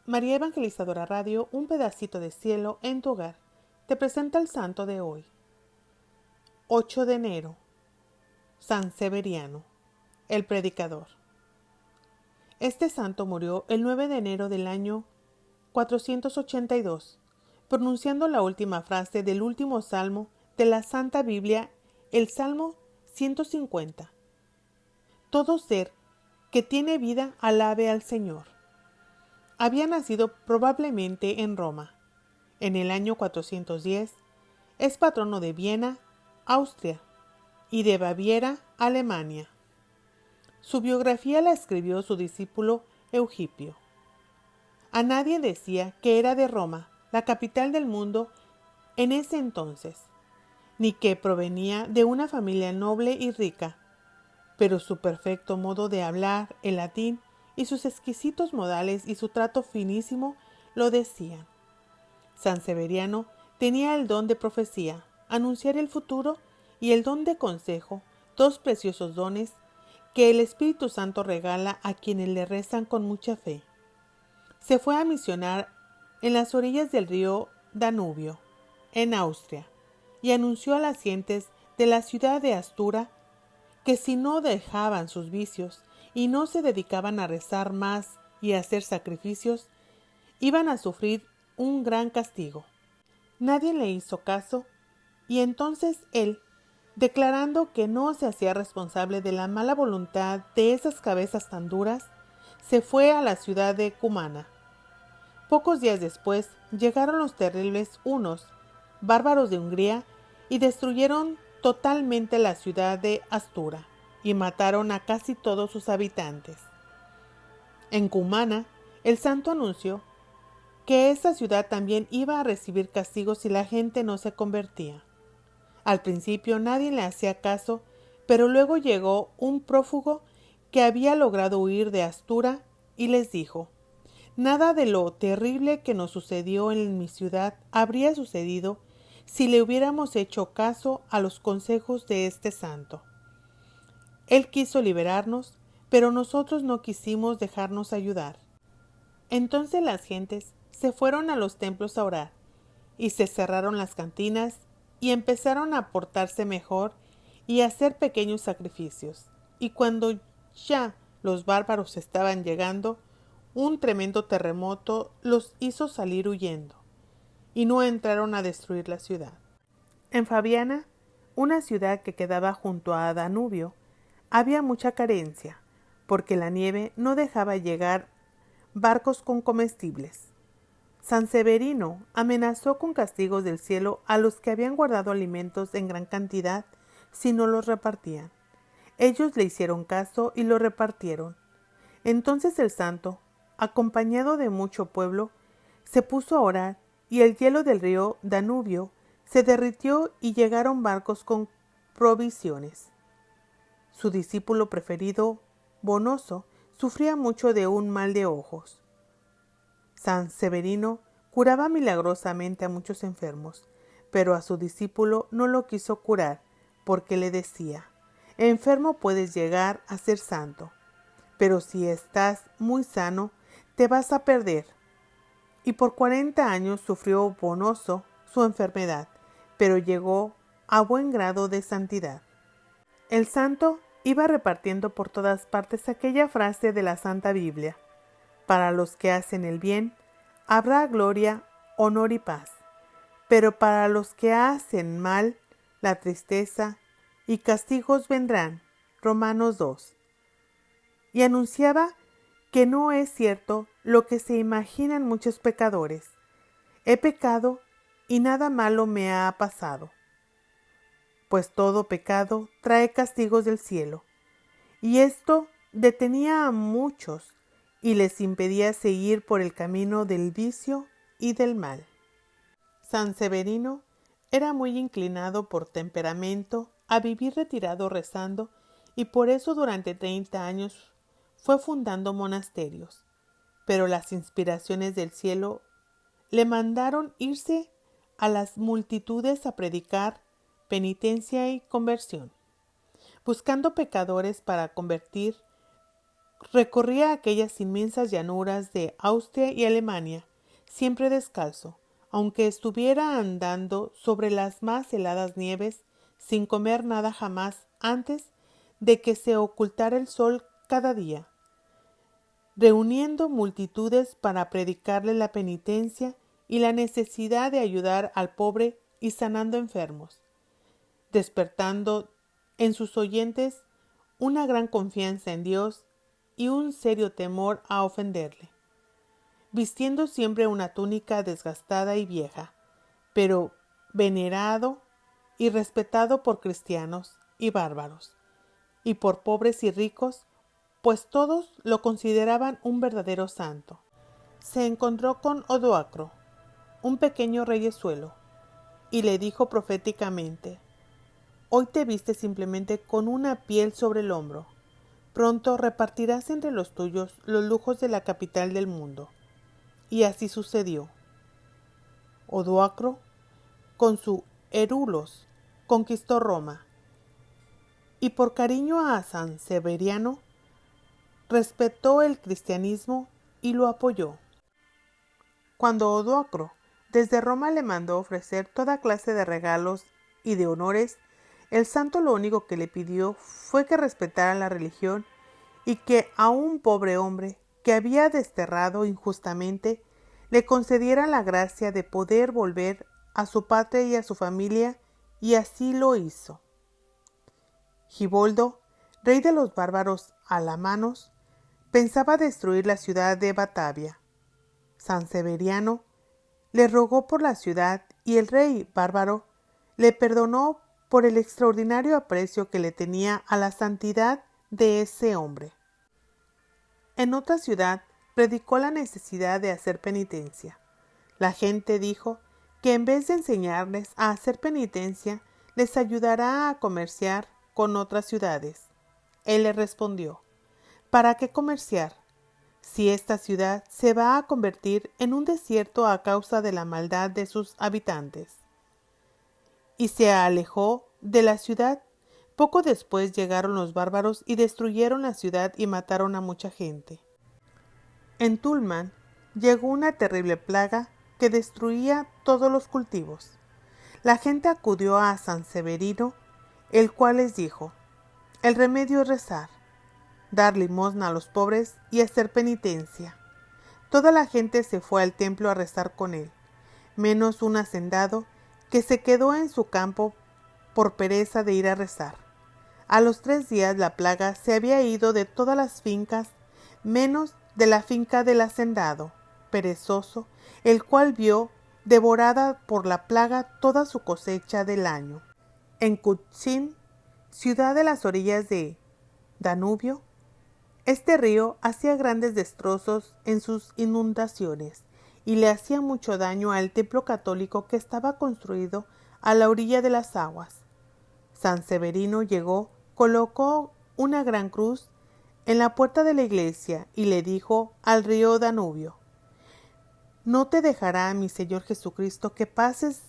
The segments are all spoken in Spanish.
María Evangelizadora Radio, un pedacito de cielo en tu hogar, te presenta el santo de hoy. 8 de enero, San Severiano, el predicador. Este santo murió el 9 de enero del año 482, pronunciando la última frase del último salmo de la Santa Biblia, el Salmo 150. Todo ser que tiene vida alabe al Señor. Había nacido probablemente en Roma. En el año 410 es patrono de Viena, Austria, y de Baviera, Alemania. Su biografía la escribió su discípulo Eugipio. A nadie decía que era de Roma, la capital del mundo en ese entonces, ni que provenía de una familia noble y rica, pero su perfecto modo de hablar, el latín, y sus exquisitos modales y su trato finísimo lo decían. San Severiano tenía el don de profecía, anunciar el futuro, y el don de consejo, dos preciosos dones que el Espíritu Santo regala a quienes le rezan con mucha fe. Se fue a misionar en las orillas del río Danubio, en Austria, y anunció a las gentes de la ciudad de Astura que si no dejaban sus vicios y no se dedicaban a rezar más y a hacer sacrificios, iban a sufrir un gran castigo. Nadie le hizo caso, y entonces él, declarando que no se hacía responsable de la mala voluntad de esas cabezas tan duras, se fue a la ciudad de Cumana. Pocos días después llegaron los terribles hunos, bárbaros de Hungría, y destruyeron totalmente la ciudad de Astura, y mataron a casi todos sus habitantes. En Cumana, el santo anunció que esa ciudad también iba a recibir castigos si la gente no se convertía. Al principio nadie le hacía caso, pero luego llegó un prófugo que había logrado huir de Astura y les dijo: nada de lo terrible que nos sucedió en mi ciudad habría sucedido si le hubiéramos hecho caso a los consejos de este santo. Él quiso liberarnos, pero nosotros no quisimos dejarnos ayudar. Entonces las gentes se fueron a los templos a orar, y se cerraron las cantinas, y empezaron a portarse mejor y a hacer pequeños sacrificios. Y cuando ya los bárbaros estaban llegando, un tremendo terremoto los hizo salir huyendo, y no entraron a destruir la ciudad. En Fabiana, una ciudad que quedaba junto a Danubio, había mucha carencia, porque la nieve no dejaba llegar barcos con comestibles. San Severino amenazó con castigos del cielo a los que habían guardado alimentos en gran cantidad si no los repartían. Ellos le hicieron caso y lo repartieron. Entonces el santo, acompañado de mucho pueblo, se puso a orar, y el hielo del río Danubio se derritió y llegaron barcos con provisiones. Su discípulo preferido, Bonoso, sufría mucho de un mal de ojos. San Severino curaba milagrosamente a muchos enfermos, pero a su discípulo no lo quiso curar, porque le decía: enfermo puedes llegar a ser santo, pero si estás muy sano, te vas a perder. Y por 40 años sufrió Bonoso su enfermedad, pero llegó a buen grado de santidad. El santo iba repartiendo por todas partes aquella frase de la Santa Biblia: para los que hacen el bien, habrá gloria, honor y paz, pero para los que hacen mal, la tristeza y castigos vendrán. Romanos 2. Y anunciaba que no es cierto lo que se imaginan muchos pecadores. He pecado y nada malo me ha pasado, pues todo pecado trae castigos del cielo. Y esto detenía a muchos y les impedía seguir por el camino del vicio y del mal. San Severino era muy inclinado por temperamento a vivir retirado rezando, y por eso durante 30 años fue fundando monasterios, pero las inspiraciones del cielo le mandaron irse a las multitudes a predicar penitencia y conversión, buscando pecadores para convertir. recorría aquellas inmensas llanuras de Austria y Alemania, siempre descalzo, aunque estuviera andando sobre las más heladas nieves, sin comer nada jamás antes de que se ocultara el sol cada día, reuniendo multitudes para predicarle la penitencia y la necesidad de ayudar al pobre y sanando enfermos, despertando en sus oyentes una gran confianza en Dios y un serio temor a ofenderle, vistiendo siempre una túnica desgastada y vieja, pero venerado y respetado por cristianos y bárbaros, y por pobres y ricos, pues todos lo consideraban un verdadero santo. Se encontró con Odoacro, un pequeño reyezuelo, y le dijo proféticamente: «Hoy te vistes simplemente con una piel sobre el hombro. Pronto repartirás entre los tuyos los lujos de la capital del mundo». Y así sucedió. Odoacro, con su Érulos, conquistó Roma, y por cariño a San Severiano, respetó el cristianismo y lo apoyó. Cuando Odoacro desde Roma le mandó ofrecer toda clase de regalos y de honores, el santo lo único que le pidió fue que respetara la religión y que a un pobre hombre que había desterrado injustamente le concediera la gracia de poder volver a su patria y a su familia, y así lo hizo. Giboldo, rey de los bárbaros alamanos, pensaba destruir la ciudad de Batavia. San Severiano le rogó por la ciudad y el rey bárbaro le perdonó por el extraordinario aprecio que le tenía a la santidad de ese hombre. En otra ciudad predicó la necesidad de hacer penitencia. La gente dijo que en vez de enseñarles a hacer penitencia, les ayudará a comerciar con otras ciudades. Él le respondió: «¿Para qué comerciar? Si esta ciudad se va a convertir en un desierto a causa de la maldad de sus habitantes». Y se alejó de la ciudad. Poco después llegaron los bárbaros y destruyeron la ciudad y mataron a mucha gente. En Tulman llegó una terrible plaga que destruía todos los cultivos. La gente acudió a San Severino, el cual les dijo: «El remedio es rezar, dar limosna a los pobres y hacer penitencia». Toda la gente se fue al templo a rezar con él, menos un hacendado que se quedó en su campo por pereza de ir a rezar. A los 3 días la plaga se había ido de todas las fincas, menos de la finca del hacendado perezoso, el cual vio devorada por la plaga toda su cosecha del año. En Kutsin, ciudad de las orillas de Danubio, este río hacía grandes destrozos en sus inundaciones y le hacía mucho daño al templo católico que estaba construido a la orilla de las aguas. San Severino llegó, colocó una gran cruz en la puerta de la iglesia y le dijo al río Danubio: «No te dejará mi Señor Jesucristo que pases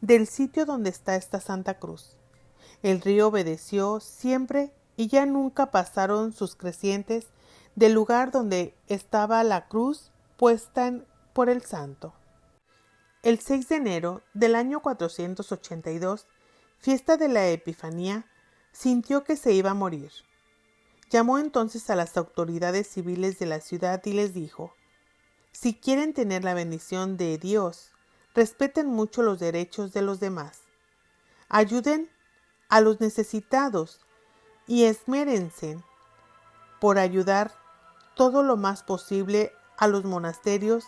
del sitio donde está esta santa cruz». El río obedeció siempre y ya nunca pasaron sus crecientes del lugar donde estaba la cruz puesta por el santo. El 6 de enero del año 482, fiesta de la Epifanía, sintió que se iba a morir. Llamó entonces a las autoridades civiles de la ciudad y les dijo: «Si quieren tener la bendición de Dios, respeten mucho los derechos de los demás. Ayuden a los necesitados y esmérense por ayudar todo lo más posible a los monasterios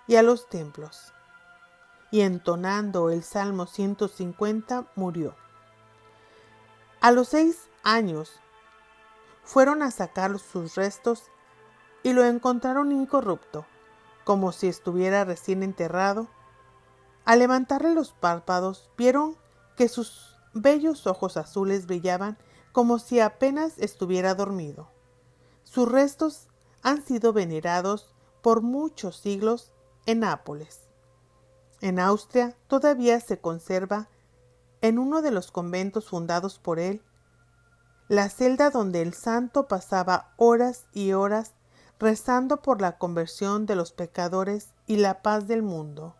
y a los templos». Y entonando el Salmo 150 murió. A los 6 años fueron a sacar sus restos y lo encontraron incorrupto, como si estuviera recién enterrado. Al levantarle los párpados, vieron que sus bellos ojos azules brillaban como si apenas estuviera dormido. Sus restos han sido venerados por muchos siglos en Nápoles. En Austria todavía se conserva, en uno de los conventos fundados por él, la celda donde el santo pasaba horas y horas rezando por la conversión de los pecadores y la paz del mundo.